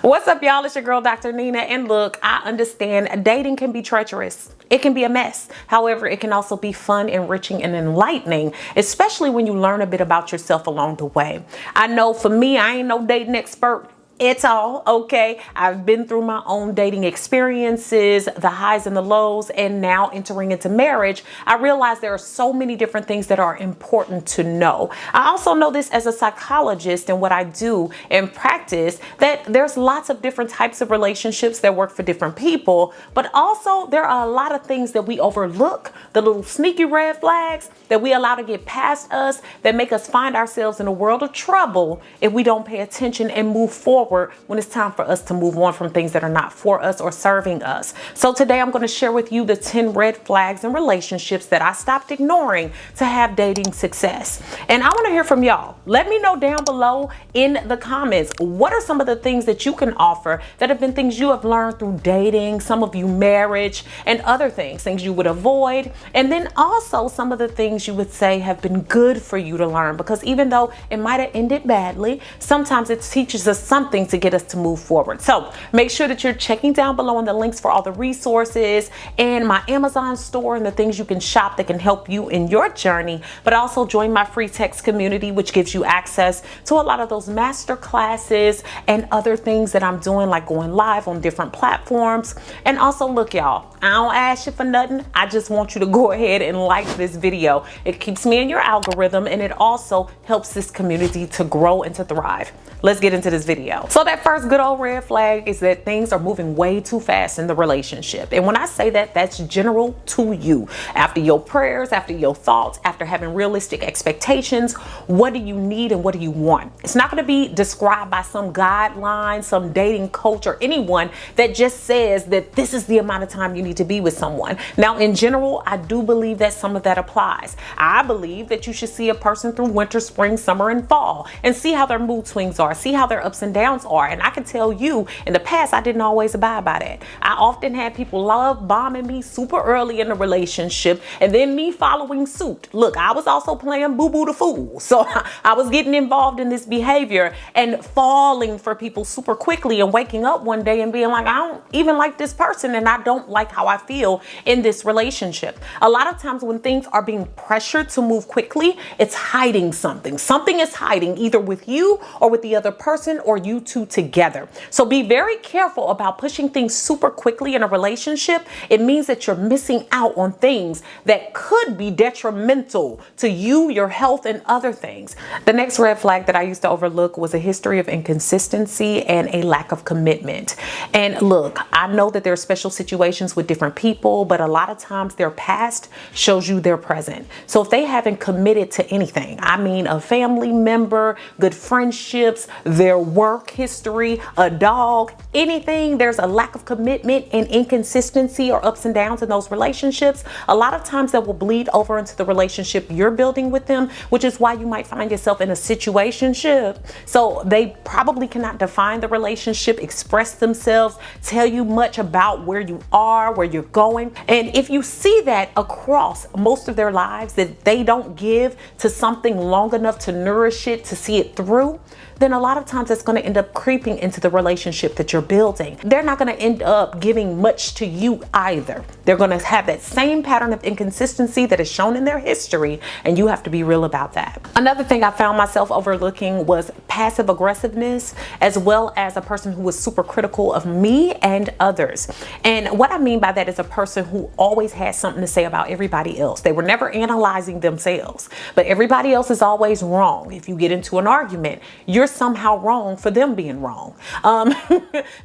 What's up, y'all? It's your girl, Dr. Nina. And look, I understand dating can be treacherous. It can be a mess. However, it can also be fun, enriching, and enlightening, especially when you learn a bit about yourself along the way. I know for me, I ain't no dating expert. It's all okay. I've been through my own dating experiences, the highs and the lows, and now entering into marriage, I realize there are so many different things that are important to know. I also know this as a psychologist and what I do in practice, that there's lots of different types of relationships that work for different people, but also there are a lot of things that we overlook, the little sneaky red flags that we allow to get past us that make us find ourselves in a world of trouble if we don't pay attention and move forward when it's time for us to move on from things that are not for us or serving us. So today I'm going to share with you the 10 red flags in relationships that I stopped ignoring to have dating success. And I want to hear from y'all. Let me know down below in the comments, what are some of the things that you can offer that have been things you have learned through dating, some of you marriage, and other things you would avoid. And then also some of the things you would say have been good for you to learn, because even though it might have ended badly, sometimes it teaches us something to get us to move forward. So make sure that you're checking down below on the links for all the resources and my Amazon store and the things you can shop that can help you in your journey, but also join my free text community, which gives you access to a lot of those master classes and other things that I'm doing, like going live on different platforms. And also look, y'all, I don't ask you for nothing. I just want you to go ahead and like this video. It keeps me in your algorithm, and it also helps this community to grow and to thrive. Let's get into this video. So that first good old red flag is that things are moving way too fast in the relationship. And when I say that, that's general to you. After your prayers, after your thoughts, after having realistic expectations, what do you need and what do you want? It's not going to be described by some guideline, some dating coach, or anyone that just says that this is the amount of time you need to be with someone. Now, in general, I do believe that some of that applies. I believe that you should see a person through winter, spring, summer, and fall and see how their mood swings are, see how their ups and downs are. And I can tell you, in the past, I didn't always abide by that. I often had people love bombing me super early in the relationship and then me following suit. Look, I was also playing boo-boo the fool. So I was getting involved in this behavior and falling for people super quickly and waking up one day and being like, I don't even like this person and I don't like how I feel in this relationship. A lot of times when things are being pressured to move quickly, it's hiding something. Something is hiding either with you or with the other person, or you two together. So be very careful about pushing things super quickly in a relationship. It means that you're missing out on things that could be detrimental to you, your health, and other things. The next red flag that I used to overlook was a history of inconsistency and a lack of commitment. And look, I know that there are special situations with different people, but a lot of times their past shows you their present. So if they haven't committed to anything, I mean a family member, good friendships, their work history, a dog, anything, there's a lack of commitment and inconsistency or ups and downs in those relationships. A lot of times that will bleed over into the relationship you're building with them, which is why you might find yourself in a situationship. So they probably cannot define the relationship, express themselves, tell you much about where you are, where you're going. And if you see that across most of their lives, that they don't give to something long enough to nourish it, to see it through, then a lot of times it's going to end up creeping into the relationship that you're building. They're not going to end up giving much to you either. They're going to have that same pattern of inconsistency that is shown in their history, and you have to be real about that. Another thing I found myself overlooking was passive aggressiveness, as well as a person who was super critical of me and others. And what I mean by that is a person who always has something to say about everybody else. They were never analyzing themselves, but everybody else is always wrong. If you get into an argument, you're somehow wrong for them being wrong.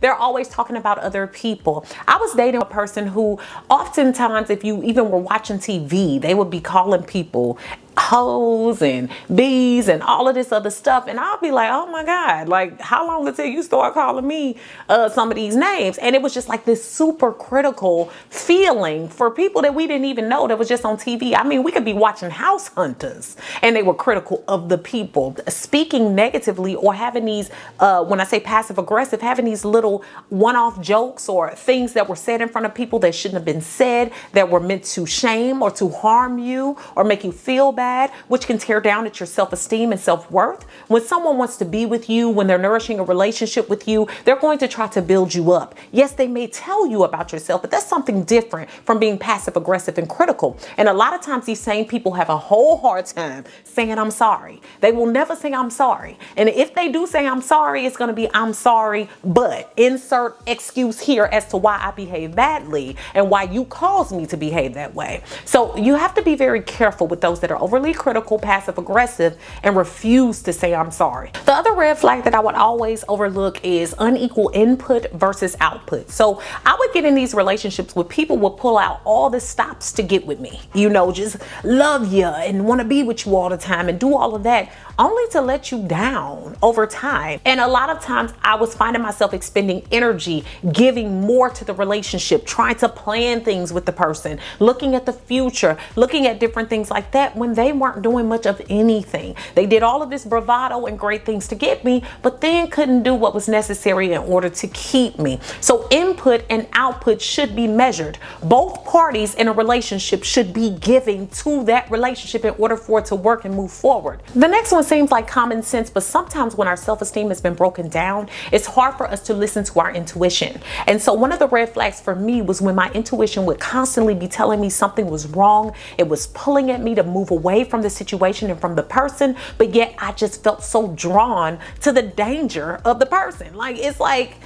They're always talking about other people. I was dating a person who oftentimes, if you even were watching TV, they would be calling people hoes and bees and all of this other stuff, and I'll be like, oh my God, like how long until you start calling me some of these names? And it was just like this super critical feeling for people that we didn't even know, that was just on TV. I mean, we could be watching House Hunters and they were critical of the people, speaking negatively, or having these when I say passive aggressive, having these little one-off jokes or things that were said in front of people that shouldn't have been said, that were meant to shame or to harm you or make you feel bad bad, which can tear down at your self-esteem and self-worth. When someone wants to be with you, when they're nourishing a relationship with you, they're going to try to build you up. Yes, they may tell you about yourself, but that's something different from being passive aggressive and critical. And a lot of times these same people have a whole hard time saying I'm sorry. They will never say I'm sorry. And if they do say I'm sorry, it's going to be I'm sorry, but insert excuse here as to why I behave badly and why you caused me to behave that way. So you have to be very careful with those that are overly critical, passive aggressive, and refuse to say I'm sorry. The other red flag that I would always overlook is unequal input versus output. So I would get in these relationships where people will pull out all the stops to get with me, you know, just love you and want to be with you all the time and do all of that, only to let you down over time. And a lot of times I was finding myself expending energy, giving more to the relationship, trying to plan things with the person, looking at the future, looking at different things like that, when they weren't doing much of anything. They did all of this bravado and great things to get me, but then couldn't do what was necessary in order to keep me. So input and output should be measured. Both parties in a relationship should be giving to that relationship in order for it to work and move forward. The next one seems like common sense, but sometimes when our self-esteem has been broken down, it's hard for us to listen to our intuition. And so one of the red flags for me was when my intuition would constantly be telling me something was wrong. It was pulling at me to move away from the situation and from the person, but yet I just felt so drawn to the danger of the person. Like, it's like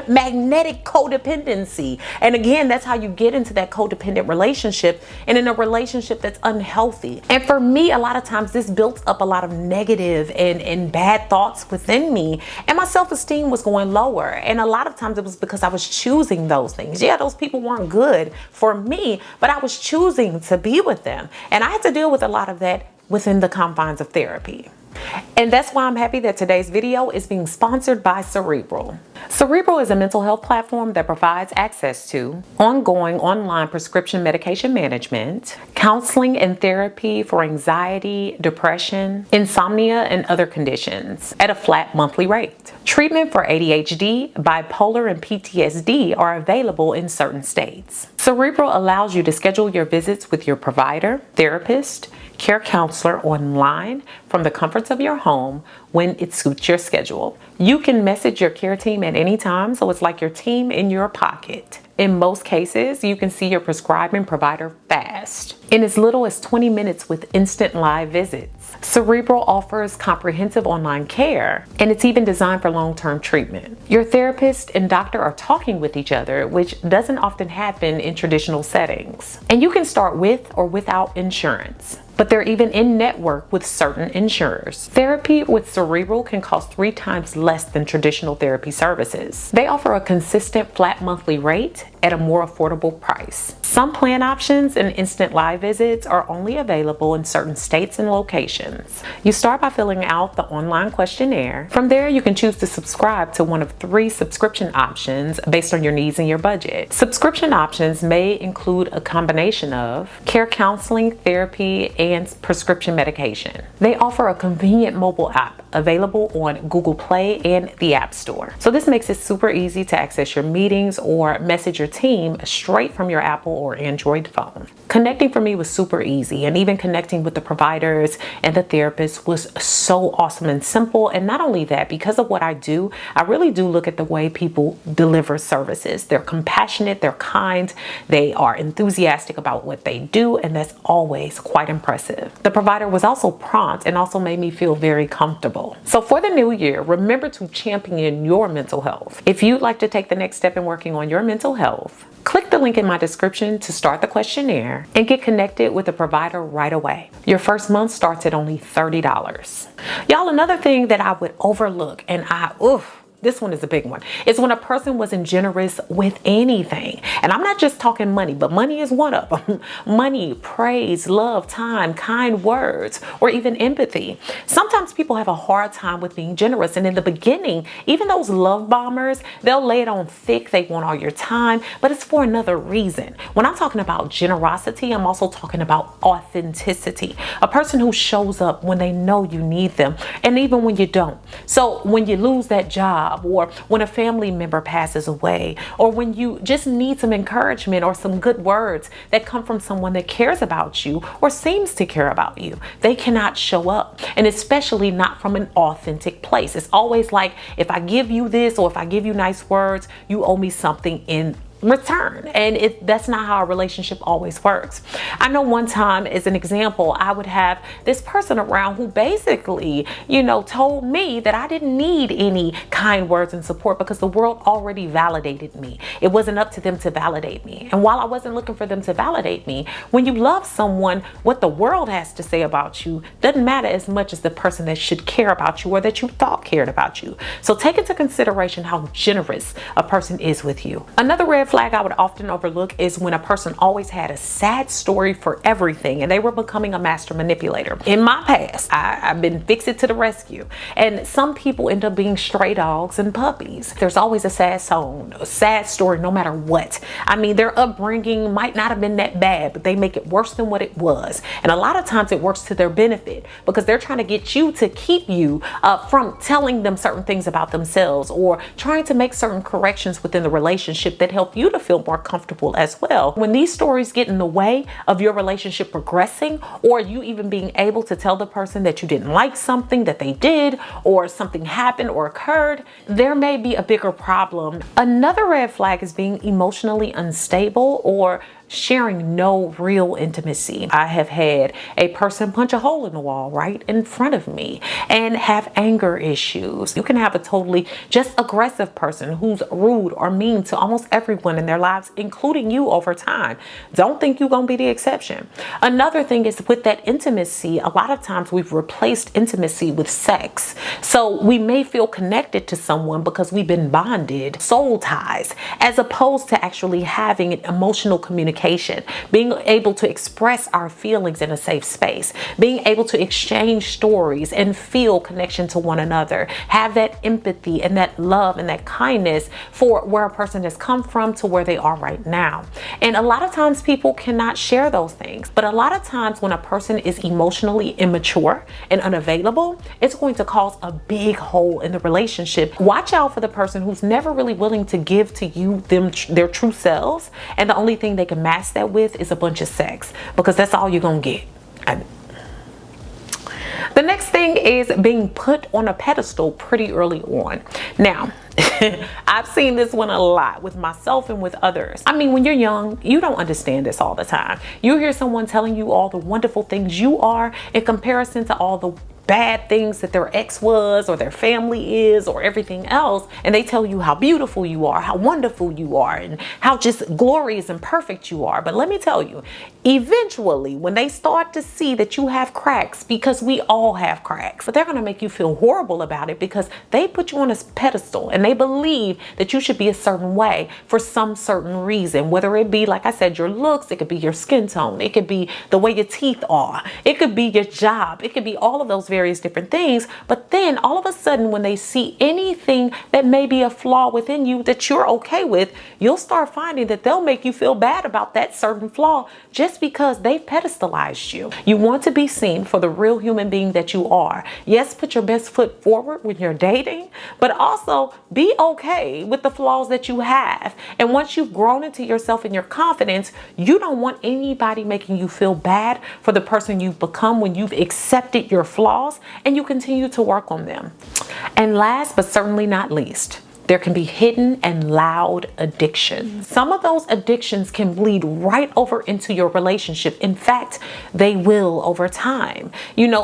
magnetic codependency. And again, that's how you get into that codependent relationship, and in a relationship that's unhealthy. And for me, a lot of times this built up a lot of negative and bad thoughts within me, and my self-esteem was going lower. And a lot of times it was because I was choosing those things. Yeah, those people weren't good for me, but I was choosing to be with them. And I had to deal with a lot of that within the confines of therapy. And that's why I'm happy that today's video is being sponsored by Cerebral. Cerebral is a mental health platform that provides access to ongoing online prescription medication management, counseling and therapy for anxiety, depression, insomnia, and other conditions at a flat monthly rate. Treatment for ADHD, bipolar, and PTSD are available in certain states. Cerebral allows you to schedule your visits with your provider, therapist, care counselor online from the comforts of your home when it suits your schedule. You can message your care team at any time, so it's like your team in your pocket. In most cases, you can see your prescribing provider fast, in as little as 20 minutes with instant live visits. Cerebral offers comprehensive online care, and it's even designed for long-term treatment. Your therapist and doctor are talking with each other, which doesn't often happen in traditional settings. And you can start with or without insurance, but they're even in network with certain insurers. Therapy with Cerebral can cost 3 times less than traditional therapy services. They offer a consistent flat monthly rate at a more affordable price. Some plan options and instant live visits are only available in certain states and locations. You start by filling out the online questionnaire. From there, you can choose to subscribe to one of 3 subscription options based on your needs and your budget. Subscription options may include a combination of care counseling, therapy, and prescription medication. They offer a convenient mobile app available on Google Play and the App Store. So this makes it super easy to access your meetings or message your team straight from your Apple or Android phone. Connecting for me was super easy, and even connecting with the providers and the therapists was so awesome and simple. And not only that, because of what I do, I really do look at the way people deliver services. They're compassionate, they're kind, they are enthusiastic about what they do, and that's always quite impressive. The provider was also prompt and also made me feel very comfortable. So for the new year, remember to champion your mental health. If you'd like to take the next step in working on your mental health, click the link in my description to start the questionnaire and get connected with a provider right away. Your first month starts at only $30. Y'all, another thing that I would overlook, and this one is a big one, is when a person wasn't generous with anything. And I'm not just talking money, but money is one of them. Money, praise, love, time, kind words, or even empathy. Sometimes people have a hard time with being generous. And in the beginning, even those love bombers, they'll lay it on thick. They want all your time, but it's for another reason. When I'm talking about generosity, I'm also talking about authenticity. A person who shows up when they know you need them, and even when you don't. So when you lose that job, job, or when a family member passes away, or when you just need some encouragement or some good words that come from someone that cares about you or seems to care about you. They cannot show up, and especially not from an authentic place. It's always like, if I give you this or if I give you nice words, you owe me something in return. And that's not how a relationship always works. I know one time, as an example, I would have this person around who basically, told me that I didn't need any kind words and support because the world already validated me. It wasn't up to them to validate me. And while I wasn't looking for them to validate me, when you love someone, what the world has to say about you doesn't matter as much as the person that should care about you or that you thought cared about you. So take into consideration how generous a person is with you. Another red flag I would often overlook is when a person always had a sad story for everything and they were becoming a master manipulator. In my past, I've been fix it to the rescue, and some people end up being stray dogs and puppies. There's always a sad song, a sad story, no matter what. I mean, their upbringing might not have been that bad, but they make it worse than what it was. And a lot of times it works to their benefit because they're trying to get you to keep you from telling them certain things about themselves, or trying to make certain corrections within the relationship that help you to feel more comfortable as well. When these stories get in the way of your relationship progressing, or you even being able to tell the person that you didn't like something that they did, or something happened or occurred, there may be a bigger problem. Another red flag is being emotionally unstable or sharing no real intimacy. I have had a person punch a hole in the wall right in front of me and have anger issues. You can have a totally just aggressive person who's rude or mean to almost everyone in their lives, including you, over time. Don't think you're gonna be the exception. Another thing is with that intimacy, a lot of times we've replaced intimacy with sex. So we may feel connected to someone because we've been bonded, soul ties, as opposed to actually having an emotional communication, being able to express our feelings in a safe space, being able to exchange stories and feel connection to one another, have that empathy and that love and that kindness for where a person has come from to where they are right now. And a lot of times people cannot share those things, but a lot of times when a person is emotionally immature and unavailable, it's going to cause a big hole in the relationship. Watch out for the person who's never really willing to give to you their true selves, and the only thing they can match that with is a bunch of sex, because that's all you're gonna get. The next thing is being put on a pedestal pretty early on. Now, I've seen this one a lot with myself and with others. I mean, when you're young, you don't understand this all the time. You hear someone telling you all the wonderful things you are in comparison to all the bad things that their ex was, or their family is, or everything else, and they tell you how beautiful you are, how wonderful you are, and how just glorious and perfect you are. But let me tell you, eventually when they start to see that you have cracks, because we all have cracks, but they're going to make you feel horrible about it because they put you on a pedestal and they believe that you should be a certain way for some certain reason, whether it be, like I said, your looks, it could be your skin tone, it could be the way your teeth are, it could be your job, it could be all of those various different things. But then all of a sudden, when they see anything that may be a flaw within you that you're okay with, you'll start finding that they'll make you feel bad about that certain flaw just because they've pedestalized you. You want to be seen for the real human being that you are. Yes, put your best foot forward when you're dating, but also be okay with the flaws that you have. And once you've grown into yourself and your confidence, you don't want anybody making you feel bad for the person you've become when you've accepted your flaws and you continue to work on them. And last but certainly not least, there can be hidden and loud addictions. Some of those addictions can bleed right over into your relationship. In fact, they will over time.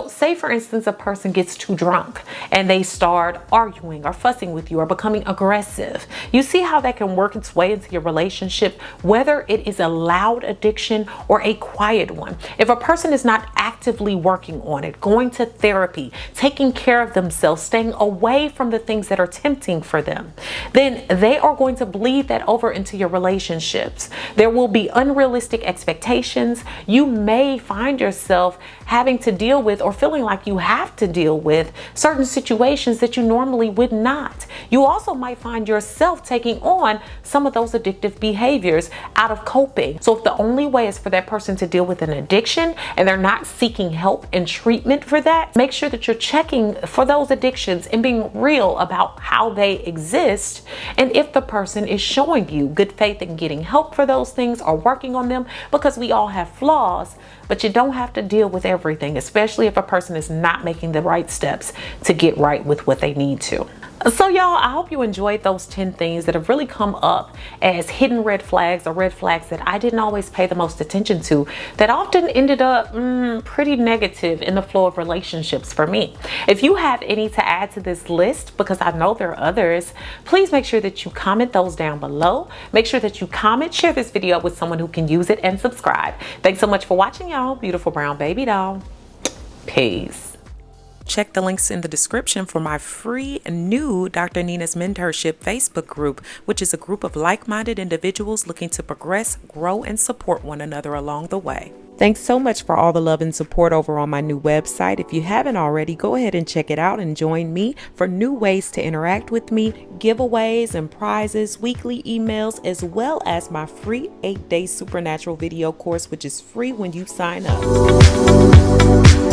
Say for instance, a person gets too drunk and they start arguing or fussing with you or becoming aggressive. You see how that can work its way into your relationship, whether it is a loud addiction or a quiet one. If a person is not actively working on it, going to therapy, taking care of themselves, staying away from the things that are tempting for them, then they are going to bleed that over into your relationships. There will be unrealistic expectations. You may find yourself having to deal with or feeling like you have to deal with certain situations that you normally would not. You also might find yourself taking on some of those addictive behaviors out of coping. So if the only way is for that person to deal with an addiction and they're not seeking help and treatment for that, make sure that you're checking for those addictions and being real about how they exist, and if the person is showing you good faith in getting help for those things or working on them, because we all have flaws, but you don't have to deal with everything, especially if a person is not making the right steps to get right with what they need to. So y'all, I hope you enjoyed those 10 things that have really come up as hidden red flags, or red flags that I didn't always pay the most attention to, that often ended up pretty negative in the flow of relationships for me. If you have any to add to this list, because I know there are others, please make sure that you comment those down below. Make sure that you comment, share this video with someone who can use it, and subscribe. Thanks so much for watching, y'all. Beautiful brown baby doll. Peace. Check the links in the description for my free new Dr. Nina's Mentorship Facebook group, which is a group of like-minded individuals looking to progress, grow, and support one another along the way. Thanks so much for all the love and support over on my new website. If you haven't already, go ahead and check it out and join me for new ways to interact with me, giveaways and prizes, weekly emails, as well as my free 8-day supernatural video course, which is free when you sign up.